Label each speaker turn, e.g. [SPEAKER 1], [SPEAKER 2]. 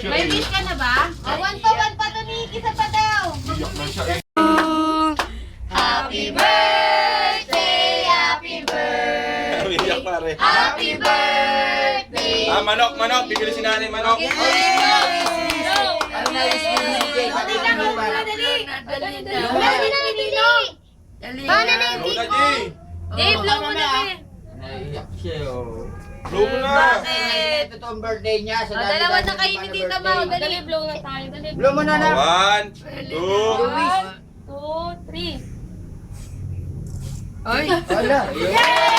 [SPEAKER 1] May wish ka na ba?
[SPEAKER 2] One pa to ni isa pa daw.
[SPEAKER 3] Iyak na siya eh.
[SPEAKER 2] Happy birthday, happy birthday.
[SPEAKER 3] Iyak pare.
[SPEAKER 2] Happy birthday.
[SPEAKER 3] Ah, manok, manok. Bibili si nanay, manok.
[SPEAKER 2] Ano na wish mo ni Jay?
[SPEAKER 1] Dali lang, dali. Dali na.
[SPEAKER 2] Dali na bibili. Paano na yung
[SPEAKER 3] Blow na,
[SPEAKER 2] cake mo?
[SPEAKER 3] Jay.
[SPEAKER 1] Dave, blow mo na ba?
[SPEAKER 4] Naiyak siya, oh.
[SPEAKER 3] Blow mo na.
[SPEAKER 1] Bakit?
[SPEAKER 4] Ito ang birthday niya. Sa
[SPEAKER 1] Dalawa na kayo ni Tita Mau. Dali, blow na tayo. Dali,
[SPEAKER 4] Blow mo na na.
[SPEAKER 3] 1, 2.
[SPEAKER 1] 1, 2, 3.
[SPEAKER 4] Wala.
[SPEAKER 2] Yay!